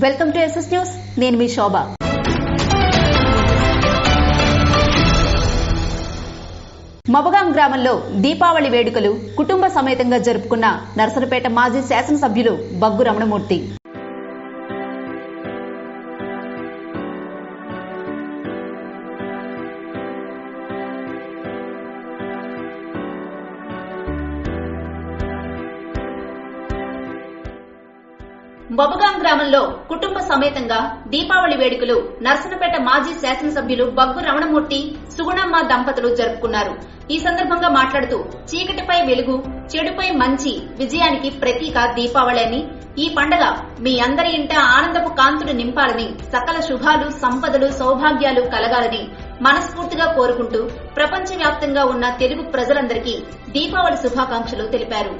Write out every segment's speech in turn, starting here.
Welcome to SS news. నేను మీ శోభ. మబగాం గ్రామంలో దీపావళి వేడుకలు కుటుంబ సమేతంగా జరుపుకున్న నర్సనపేట మాజీ శాసనసభ్యులు బగ్గు రమణమూర్తి. మబగాం గ్రామంలో కుటుంబ సమేతంగా దీపావళి వేడుకలు నర్సనపేట మాజీ శాసనసభ్యులు బగ్గు రమణమూర్తి, సుగుణమ్మ దంపతులు జరుపుకున్నారు. ఈ సందర్భంగా మాట్లాడుతూ చీకటిపై వెలుగు, చెడుపై మంచి విజయానికి ప్రతీక దీపావళి అని, ఈ పండగ మీ అందరి ఇంట ఆనందపు కాంతులు నింపాలని, సకల శుభాలు, సంపదలు, సౌభాగ్యాలు కలగాలని మనస్ఫూర్తిగా కోరుకుంటూ ప్రపంచవ్యాప్తంగా ఉన్న తెలుగు ప్రజలందరికీ దీపావళి శుభాకాంక్షలు తెలిపారు.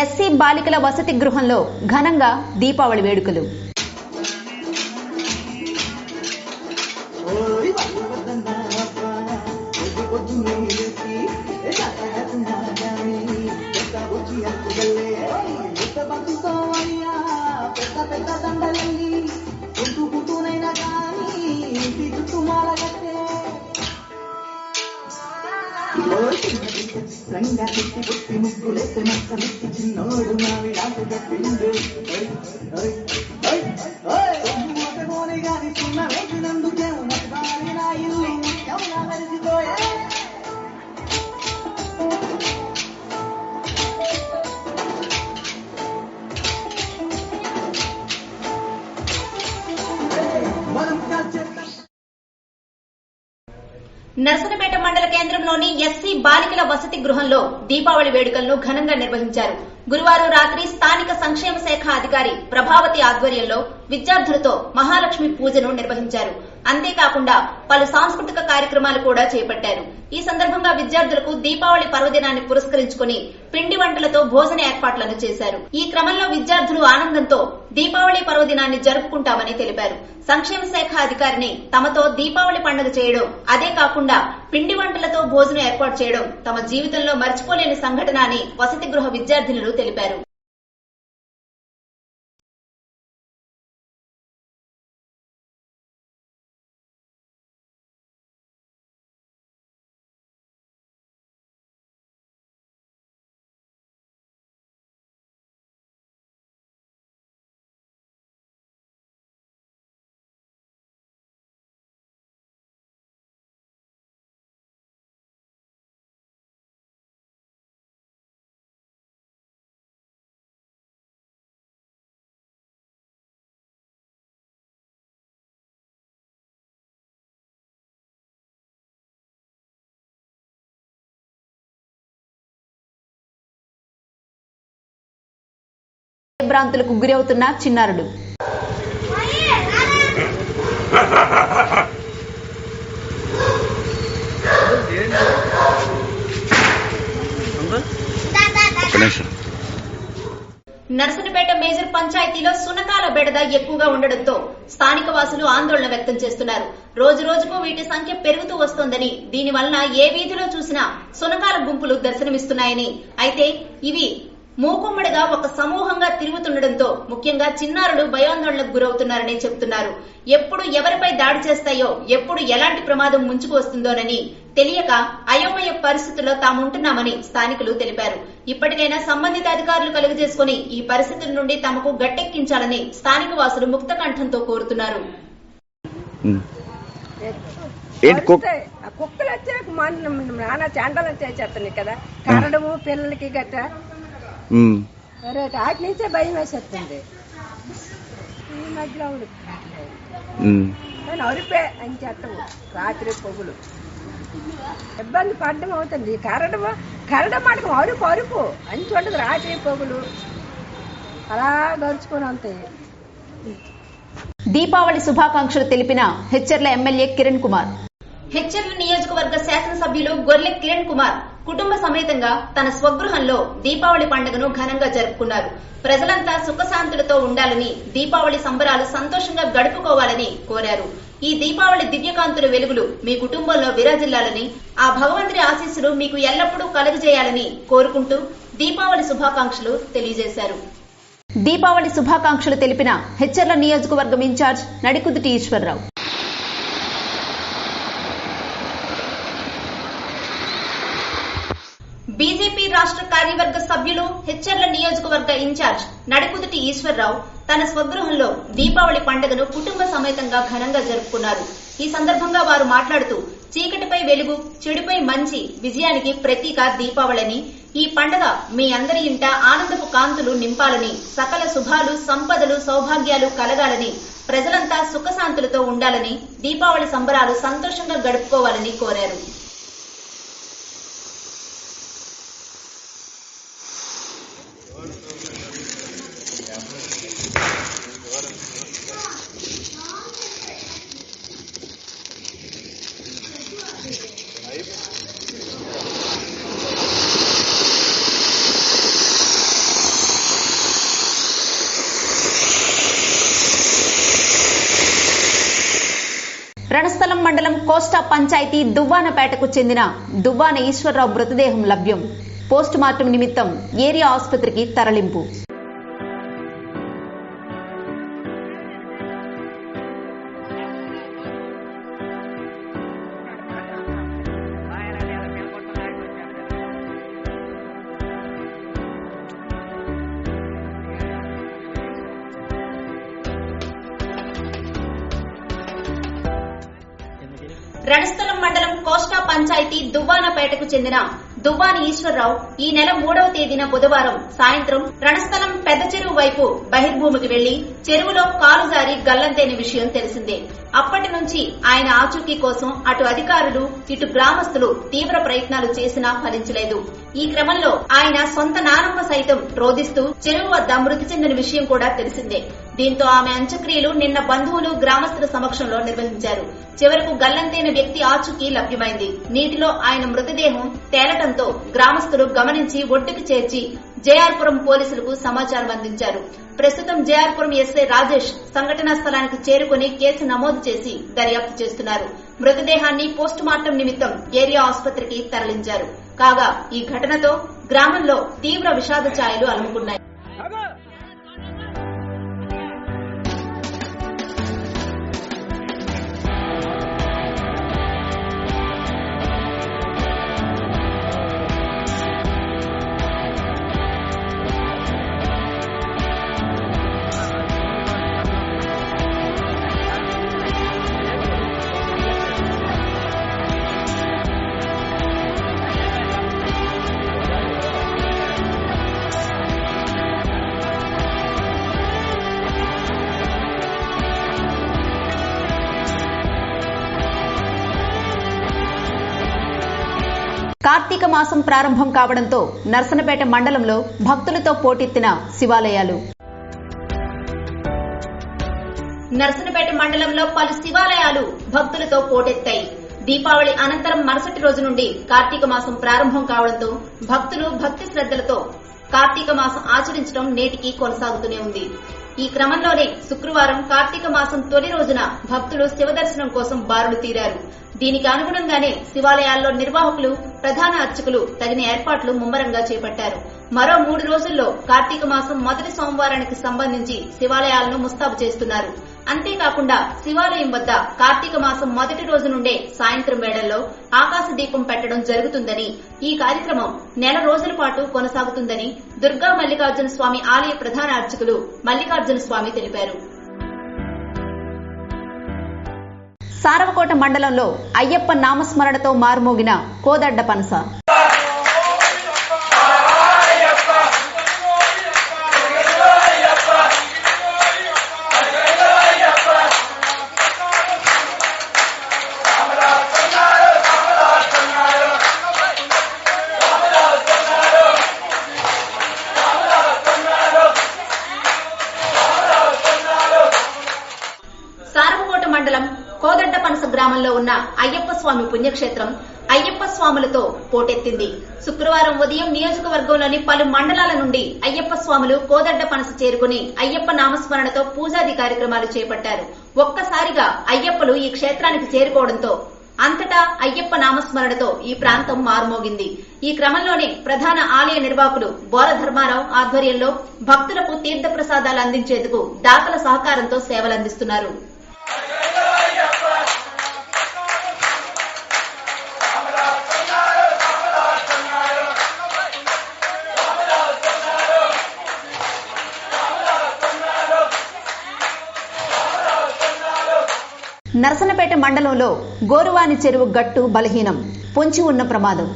ఎస్సీ బాలికల వసతి గృహంలో ఘనంగా దీపావళి వేడుకలు. రంగా పెట్టి పుట్టి ముగ్గులెత్తి మచ్చమెత్తి చిన్నోడు మావిడాకుగా పిండు మోటగోని గాని చిన్న వేసినందుకే ఉన్నది నా ఇల్లు ఎవరా మరిచిపోయా. నర్సనపేట మండల కేంద్రంలోని ఎస్సీ బాలికల వసతి గృహంలో దీపావళి వేడుకలను ఘనంగా నిర్వహించారు. గురువారం రాత్రి స్థానిక సంక్షేమ శాఖ అధికారి ప్రభావతి ఆధ్వర్యంలో విద్యార్థులతో మహాలక్ష్మి పూజను నిర్వహించారు. అంతేకాకుండా పలు సాంస్కృతిక కార్యక్రమాలు కూడా చేపట్టారు. ఈ సందర్భంగా విద్యార్థులకు దీపావళి పర్వదినాన్ని పురస్కరించుకుని పిండి వంటలతో భోజన ఏర్పాట్లను చేశారు. ఈ క్రమంలో విద్యార్థులు ఆనందంతో దీపావళి పర్వదినాన్ని జరుపుకుంటామని తెలిపారు. సంక్షేమ శాఖ అధికారిని తమతో దీపావళి పండుగ చేయడం, అదే కాకుండా పిండి వంటలతో భోజనం ఏర్పాటు చేయడం తమ జీవితంలో మర్చిపోలేని సంఘటన అని వసతి గృహ విద్యార్థినులు తెలిపారు. భ్రాంతులకు గురవుతున్న చిన్నారులు. నర్సనపేట మేజర్ పంచాయతీలో సునకాల బెడద ఎక్కువగా ఉండడంతో స్థానిక వాసులు ఆందోళన వ్యక్తం చేస్తున్నారు. రోజు రోజుకు వీటి సంఖ్య పెరుగుతూ వస్తోందని, దీనివలన ఏ వీధిలో చూసినా సునకాల గుంపులు దర్శనమిస్తున్నాయని, అయితే ఇవి మూకుమ్మడిగా ఒక సమూహంగా తిరుగుతుండటంతో ముఖ్యంగా చిన్నారులు భయాందోళనకు గురవుతున్నారని చెబుతున్నారు. ఎప్పుడు ఎవరిపై దాడి చేస్తాయో, ఎప్పుడు ఎలాంటి ప్రమాదం ముంచుకు వస్తుందోనని తెలియక అయోమయ పరిస్థితుల్లో తాముంటున్నామని స్థానికులు తెలిపారు. ఇప్పటికైనా సంబంధిత అధికారులు కలుగజేసుకుని ఈ పరిస్థితుల నుండి తమకు గట్టెక్కించాలని స్థానిక వాసులు ముక్త కంఠంతో కోరుతున్నారు. కుక్కలు వచ్చే నానా చాండలు వచ్చేస్తున్నాయి కదా, కారణము పిల్లలకి గట్ట వాటి నుంచే భయం వేసేస్తుంది. ఈ మధ్యలో అరిపే అని చేస్తాము, రాత్రి పొగులు ఇబ్బంది పడడం అవుతుంది. కరడం మటుకు అరుపు అరుపు అని చూడదు, రాత్రి పొగులు అలా గడుచుకొని ఉంటాయి. దీపావళి శుభాకాంక్షలు తెలిపిన హెచ్చర్ల ఎమ్మెల్యే కిరణ్ కుమార్. హెచ్చర్ల నియోజకవర్గ శాసనసభ్యులు గొర్లె కిరణ్ కుమార్ కుటుంబ సమేతంగా తన స్వగృహంలో దీపావళి పండుగను ఘనంగా జరుపుకున్నారు. ప్రజలంతా సుఖశాంతులతో ఉండాలని, దీపావళి సంబరాలు సంతోషంగా గడుపుకోవాలని కోరారు. ఈ దీపావళి దివ్యకాంతుల వెలుగులు మీ కుటుంబంలో విరాజిల్లాలని, ఆ భగవంతుడి ఆశీస్సులు మీకు ఎల్లప్పుడూ కలుగజేయాలని కోరుకుంటూ దీపావళి శుభాకాంక్షలు తెలియజేశారు. దీపావళి శుభాకాంక్షలు తెలిపిన హెచ్చర్ల నియోజకవర్గం ఇన్ఛార్జ్ నడికుదుటి ఈశ్వర్రావు. బీజేపీ రాష్ట్ర కార్యవర్గ సభ్యులు, హెచ్చర్ల నియోజకవర్గ ఇన్ఛార్జ్ నడికుదుటి ఈశ్వర్రావు తన స్వగృహంలో దీపావళి పండుగను కుటుంబ సమేతంగా ఘనంగా జరుపుకున్నారు. ఈ సందర్భంగా వారు మాట్లాడుతూ, చీకటిపై వెలుగు, చెడుపై మంచి విజయానికి ప్రతీక దీపావళిని, ఈ పండుగ మీ అందరి ఇంట ఆనందపు కాంతులు నింపాలని, సకల శుభాలు, సంపదలు, సౌభాగ్యాలు కలగాలని, ప్రజలంతా సుఖశాంతులతో ఉండాలని, దీపావళి సంబరాలు సంతోషంగా గడుపుకోవాలని కోరారు. రణస్థలం మండలం కోస్టా పంచాయతీ దువ్వానపేటకు చెందిన దువ్వాన ఈశ్వర్రావు మృతదేహం లభ్యం. పోస్టుమార్టం నిమిత్తం ఏరియా ఆసుపత్రికి తరలింపు. రణస్థలం మండలం కోస్టా పంచాయతీ దువ్వానపేటకు చెందిన దువ్వాన ఈశ్వర్రావు ఈ నెల 3వ తేదీన బుధవారం సాయంత్రం రణస్థలం పెద్ద చెరువు వైపు బహిర్భూమికి వెళ్లి చెరువులో కాలు జారి గల్లంతైన విషయం తెలిసిందే. అప్పటి నుంచి ఆయన ఆచూకీ కోసం అటు అధికారులు, ఇటు గ్రామస్తులు తీవ్ర ప్రయత్నాలు చేసినా ఫలించలేదు. ఈ క్రమంలో ఆయన సొంత నానమ్మ సైతం రోధిస్తూ చెరువు వద్ద మృతి చెందిన విషయం కూడా తెలిసిందే. దీంతో ఆమె అంత్యక్రియలు నిన్న బంధువులు, గ్రామస్తుల సమక్షంలో నిర్వహించారు. చివరకు గల్లంతైన వ్యక్తి ఆచూకీ లభ్యమైంది. నీటిలో ఆయన మృతదేహం తేలటంతో గ్రామస్తులు గమనించి ఒడ్డుకు చేర్చి జేఆర్పురం పోలీసులకు సమాచారం అందించారు. ప్రస్తుతం జేఆర్పురం ఎస్ఐ రాజేష్ సంఘటనా స్థలానికి చేరుకుని కేసు నమోదు చేసి దర్యాప్తు చేస్తున్నారు. మృతదేహాన్ని పోస్టుమార్టం నిమిత్తం ఏరియా ఆసుపత్రికి తరలించారు. కాగా ఈ ఘటనతో గ్రామంలో తీవ్ర విషాద ఛాయలు అలుముకున్నాయి. కార్తీక మాసం ప్రారంభం కావడంతో నర్సనపేట మండలంలో భక్తులతో పోటెత్తిన శివాలయాలు. నర్సనపేట మండలంలో పలు శివాలయాలు భక్తులతో పోటెత్తాయి. దీపావళి అనంతరం మరుసటి రోజు నుండి కార్తీక మాసం ప్రారంభం కావడంతో భక్తులు భక్తి శ్రద్దలతో కార్తీక మాసం ఆచరించడం నేటికి కొనసాగుతూనే ఉంది. ఈ క్రమంలోనే శుక్రవారం కార్తీక మాసం తొలి రోజున భక్తులు శివదర్శనం కోసం బారులు తీరారు. దీనికి అనుగుణంగానే శివాలయాల్లో నిర్వాహకులు, ప్రధాన అర్చకులు తగిన ఏర్పాట్లు ముమ్మరంగా చేపట్టారు. మరో 3 రోజుల్లో కార్తీక మాసం మొదటి సోమవారానికి సంబంధించి శివాలయాలను ముస్తాబు చేస్తున్నారు. అంతేకాకుండా శివాలయం వద్ద కార్తీక మాసం మొదటి రోజు నుండే సాయంత్రం వేళల్లో ఆకాశ దీపం పెట్టడం జరుగుతుందని, ఈ కార్యక్రమం నెల రోజుల పాటు కొనసాగుతుందని దుర్గా మల్లికార్జున స్వామి ఆలయ ప్రధాన అర్చకులు మల్లికార్జున స్వామి తెలిపారు. సారవకోట మండలంలో అయ్యప్ప నామస్మరణతో మారుమోగిన కోదడ్డ పనస. సారవకోట మండలం కోదడ్డ పనస గ్రామంలో ఉన్న అయ్యప్ప స్వామి పుణ్యక్షేత్రం అయ్యప్ప స్వాములతో పోటెత్తింది. శుక్రవారం ఉదయం నియోజకవర్గంలోని పలు మండలాల నుండి అయ్యప్ప స్వాములు కోదడ్డ పనస చేరుకుని అయ్యప్ప నామస్మరణతో పూజాది కార్యక్రమాలు చేపట్టారు. ఒక్కసారిగా అయ్యప్పలు ఈ క్షేత్రానికి చేరుకోవడంతో అంతటా అయ్యప్ప నామస్మరణతో ఈ ప్రాంతం మారుమోగింది. ఈ క్రమంలోనే ప్రధాన ఆలయ నిర్వాహకులు బోర ధర్మారావు ఆధ్వర్యంలో భక్తులకు తీర్థ ప్రసాదాలు అందించేందుకు దాతల సహకారంతో సేవలందిస్తున్నారు. నరసనపేట మండలంలో గోరువాని చెరువు గట్టు బలహీనం, పొంచి ఉన్న ప్రమాదం.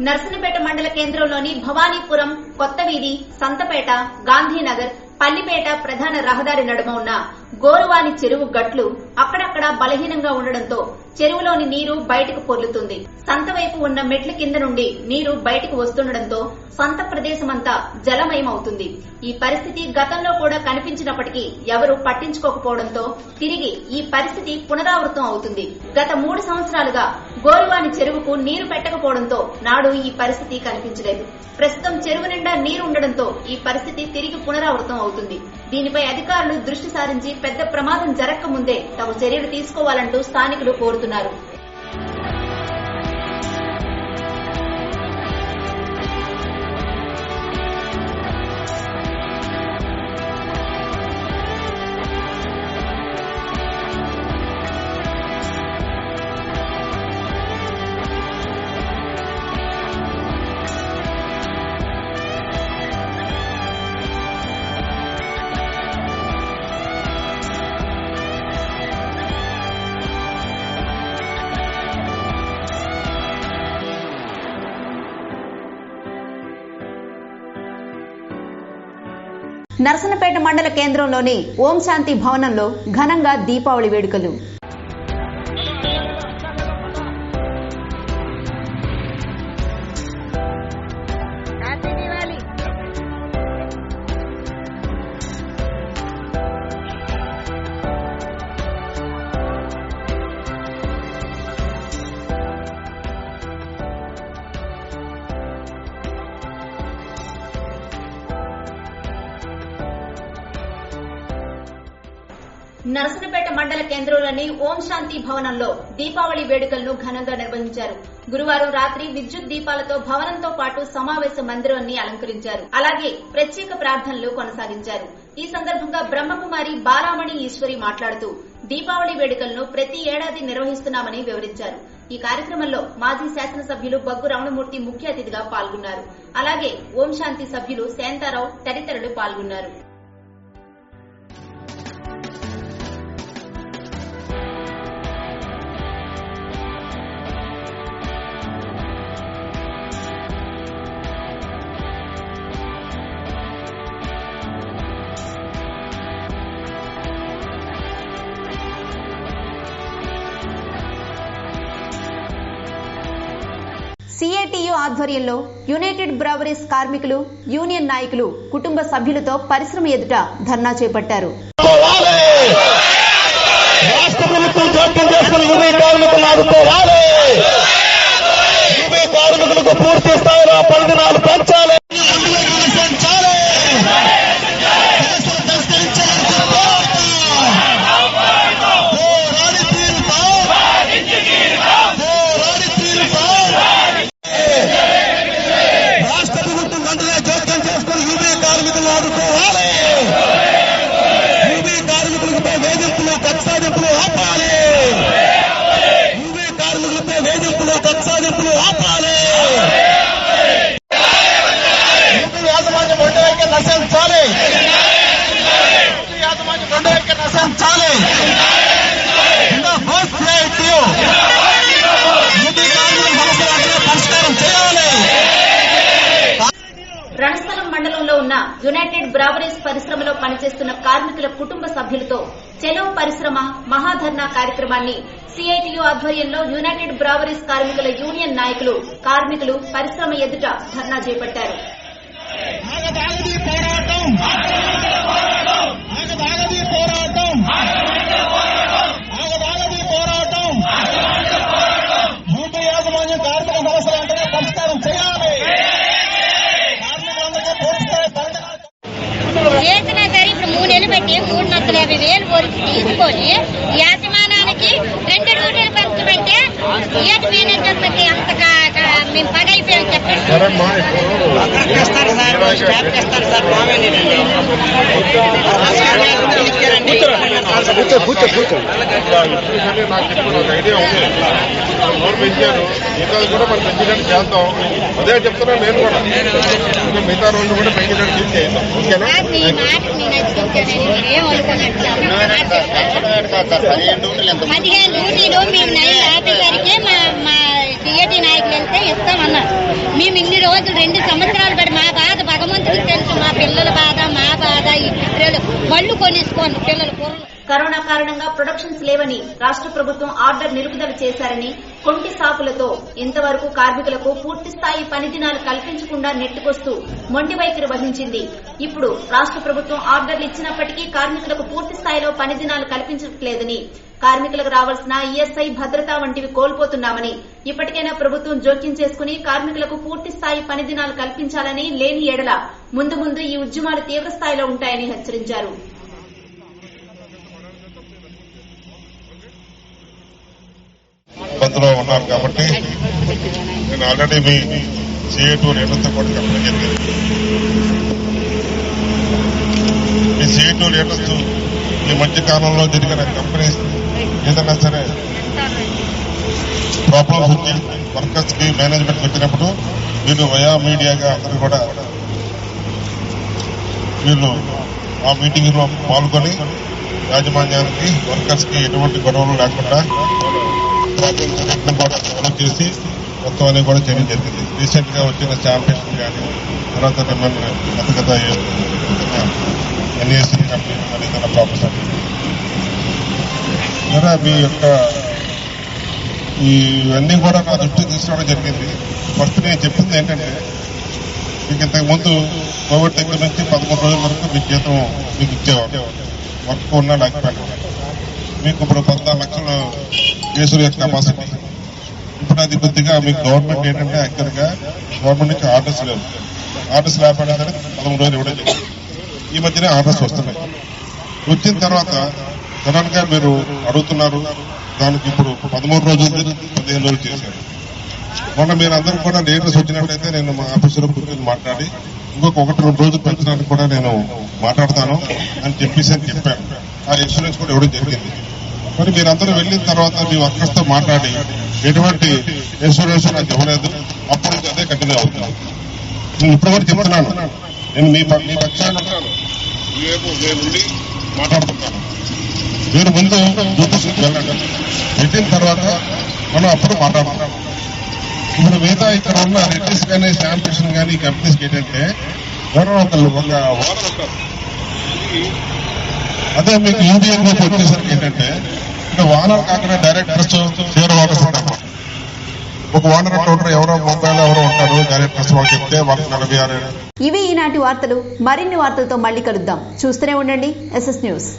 నర్సనపేట మండల కేంద్రంలోని భవానీపురం, కొత్త వీధి, సంతపేట, గాంధీనగర్, పల్లిపేట ప్రధాన రహదారి నడుమ ఉన్న గోరువాని చెరువు గట్లు అక్కడక్కడా బలహీనంగా ఉండడంతో చెరువులోని నీరు బయటకు పొర్లుతుంది. సంత వైపు ఉన్న మెట్ల కింద నుండి నీరు బయటకు వస్తుండటంతో సంత ప్రదేశమంతా జలమయమవుతుంది. ఈ పరిస్థితి గతంలో కూడా కనిపించినప్పటికీ ఎవరూ పట్టించుకోకపోవడంతో తిరిగి ఈ పరిస్థితి పునరావృతం అవుతుంది. గత 3 సంవత్సరాలుగా గోరువాని చెరువుకు నీరు పెట్టకపోవడంతో నాడు ఈ పరిస్థితి కనిపించలేదు. ప్రస్తుతం చెరువు నిండా నీరు ఉండడంతో ఈ పరిస్థితి తిరిగి పునరావృతం అవుతుంది. దీనిపై అధికారులు దృష్టి సారించి పెద్ద ప్రమాదం జరగకముందే తగు చర్యలు తీసుకోవాలంటూ స్థానికులు కోరుతున్నారు. నర్సనపేట మండల కేంద్రంలోని ఓం శాంతి భవనంలో ఘనంగా దీపావళి వేడుకలు. నరసనపేట మండల కేంద్రంలోని ఓం శాంతి భవనంలో దీపావళి వేడుకలను ఘనంగా నిర్వహించారు. గురువారం రాత్రి విద్యుత్ దీపాలతో భవనంతో పాటు సమావేశ మందిరాన్ని అలంకరించారు. అలాగే ప్రత్యేక ప్రార్థనలు కొనసాగించారు. ఈ సందర్భంగా బ్రహ్మకుమారి బాలామణి ఈశ్వరి మాట్లాడుతూ దీపావళి వేడుకలను ప్రతి ఏడాది నిర్వహిస్తున్నామని వివరించారు. ఈ కార్యక్రమంలో మాజీ శాసనసభ్యులు బగ్గు రమణమూర్తి ముఖ్య అతిథిగా పాల్గొన్నారు. అలాగే ఓం శాంతి సభ్యులు శాంతారావు తదితరులు పాల్గొన్నారు. సిఐటియు ఆధ్వర్యంలో యునైటెడ్ బ్రవరీస్ కార్మికులు యూనియన్ నాయకులు కుటుంబ సభ్యులతో పరిశ్రమ ఎదుట ధర్నా చేపట్టారు. రాష్ట్ర ప్రభుత్వం జోక్యం చేసుకుని యువీ కార్మికులను ఆదుకోవాలి. యువీ కార్మికులకు పూర్తి స్థాయిలో పనిదినాలు పెంచాలి. యునైటెడ్ బ్రావరీస్ పరిశ్రమలో పనిచేస్తున్న కార్మికుల కుటుంబ సభ్యులతో చెలో పరిశ్రమ మహాధర్నా కార్యక్రమాన్ని సిఐటియు ఆధ్వర్యంలో యునైటెడ్ బ్రావరీస్ కార్మికుల యూనియన్ నాయకులు కార్మికులు పరిశ్రమ ఎదుట ధర్నా చేపట్టారు. చేసినా సరే ఇప్పుడు 3 నెలలు పెట్టి 350,000 వరకు తీసుకొని యాజమానానికి 2 డ్యూటీలు పెంచమంటే ఏటి మేనేజర్ బట్టి అంత మేము పని అయిపోయాం చెప్పండి. కూడా మనం పెంచినట్టు చేద్దాం. అదే చెప్తున్నా నేను కూడా మిగతా రోజులు కూడా పెంచినట్టు చేద్దాం. ఓకేనా? మీ మాటకు నేను నచ్చుకుంటానని ఏం అనుకున్నట్టు 15 డ్యూటీలు మేము నైట్ ఆపేసరికి మా టీఏటీ నాయకులు వెళ్తే ఇస్తామన్నారు. మేము ఇన్ని రోజులు 2 సంవత్సరాలు పడి మా బాధ భగవంతుడికి తెలుసు. మా పిల్లల బాధ మా బాధ ఈ పిల్లలు మళ్ళు కొనేసుకోండి పిల్లలు కూరలు. కరోనా కారణంగా ప్రొడక్షన్స్ లేవని రాష్ట్ర ప్రభుత్వం ఆర్డర్ నిలుపుదల చేశారని కొంటి సాకులతో ఇంతవరకు కార్మికులకు పూర్తిస్థాయి పని దినాలు కల్పించకుండా నెట్టుకొస్తూ మొండి వైఖరి వహించింది. ఇప్పుడు రాష్ట్ర ప్రభుత్వం ఆర్డర్లు ఇచ్చినప్పటికీ కార్మికులకు పూర్తి స్థాయిలో పని దినాలు కల్పించట్లేదని, కార్మికులకు రావాల్సిన ఈఎస్ఐ భద్రత వంటివి కోల్పోతున్నామని, ఇప్పటికైనా ప్రభుత్వం జోక్యం చేసుకుని కార్మికులకు పూర్తి స్థాయి పని దినాలు కల్పించాలని, లేని ఎడల ముందు ముందు ఈ ఉద్యమాలు తీవ్ర స్థాయిలో ఉంటాయని హెచ్చరించారు. ఇబ్బందులో ఉన్నారు కాబట్టి నేను ఆల్రెడీ మీ సిఐ2 లీడర్తో కూడా చెప్పడం జరిగింది. మీ సిఐ2 లీడర్స్ ఈ మధ్య కాలంలో జరిగిన కంపెనీస్ ఏదైనా సరే ప్రాబ్లమ్స్ వచ్చి వర్కర్స్ కి మేనేజ్మెంట్ వచ్చినప్పుడు వీళ్ళు వయా మీడియాగా అందరూ కూడా వీళ్ళు ఆ మీటింగ్ లో పాల్గొని యాజమాన్యానికి వర్కర్స్ కి ఎటువంటి గొడవలు లేకుండా కూడా ఫాలో చేసి మొత్తం అన్ని కూడా చేయడం జరిగింది. రీసెంట్ గా వచ్చిన ఛాంపియన్స్ కానీ తర్వాత గత ఎన్ఏసీ కంపెనీ కానీ తన ప్రాఫెసర్ మీ యొక్క ఇవన్నీ కూడా నా దృష్టికి తీసుకోవడం జరిగింది. ఫస్ట్ నేను చెప్పింది ఏంటంటే మీకు ఇంతకు ముందు కోవిడ్ దగ్గర నుంచి 11 రోజుల వరకు మీ జీతం మీకు ఇచ్చేవాడు, వర్క్ ఉన్నా లేకపోయినా. మీకు ఇప్పుడు 14 లక్షల కేసుల యొక్క కెపాసిటీ. ఇప్పుడు అది కొద్దిగా మీకు గవర్నమెంట్ ఏంటంటే యాక్చువల్ గా గవర్నమెంట్ నుంచి ఆర్డర్స్ లేవు. ఆర్డర్స్ లేకపోయినా సరే 13 రోజులు ఇవ్వడం జరిగింది. ఈ మధ్యనే ఆర్డర్స్ వస్తున్నాయి. వచ్చిన తర్వాత సడన్ గా మీరు అడుగుతున్నారు, దానికి ఇప్పుడు 13 రోజులు 15 రోజులు చేశారు. మొన్న మీరు అందరూ కూడా లీడర్స్ వచ్చినట్లయితే నేను మా ఆఫీసులో కూర్చొని మాట్లాడి ఇంకొక 1-2 రోజులు పెంచడానికి కూడా నేను మాట్లాడతాను అని చెప్పాను. ఆ ఇన్సూరెన్స్ కూడా ఇవ్వడం జరిగింది. మరి మీరందరూ వెళ్ళిన తర్వాత మీ వర్కర్స్ తో మాట్లాడి ఎటువంటి ఇన్సూరెన్స్ నాకు ఇవ్వలేదు, అప్పుడు నుంచి అదే కంటిన్యూ అవుతుంది. నేను ఇప్పుడు కూడా చెప్తున్నాను, నేను మీ పక్షాన నేను మాట్లాడుతున్నాను. మీరు ముందు డ్యూటీస్కి వెళ్ళండి, వెళ్ళిన తర్వాత మనం అప్పుడు మాట్లాడుతున్నాం. ఇప్పుడు మిగతా ఇక్కడ ఉన్న రెడ్డిస్ కానీ శాంపిషన్ కానీ ఈ కంపెనీస్కి ఏంటంటే ఎవరో ఒక ఓనర్ ఉంటారు. అదే మీకు యూనియన్ గ్రూప్ వచ్చేసరికి ఏంటంటే ఇక్కడ ఓనర్ కాకుండా డైరెక్టర్స్ షేర్ హోల్డర్స్ ఉంటారు. ఒక ఓనర్ ఉంటారు, ఎవరో ముంబైలో ఎవరో ఉంటారు, డైరెక్టర్స్ వాళ్ళు చెప్తే వాళ్ళకి 46. ఇవి ఈనాటి వార్తలు. మరిన్ని వార్తలతో మళ్ళీ కలుద్దాం. చూస్తూనే ఉండండి SS న్యూస్.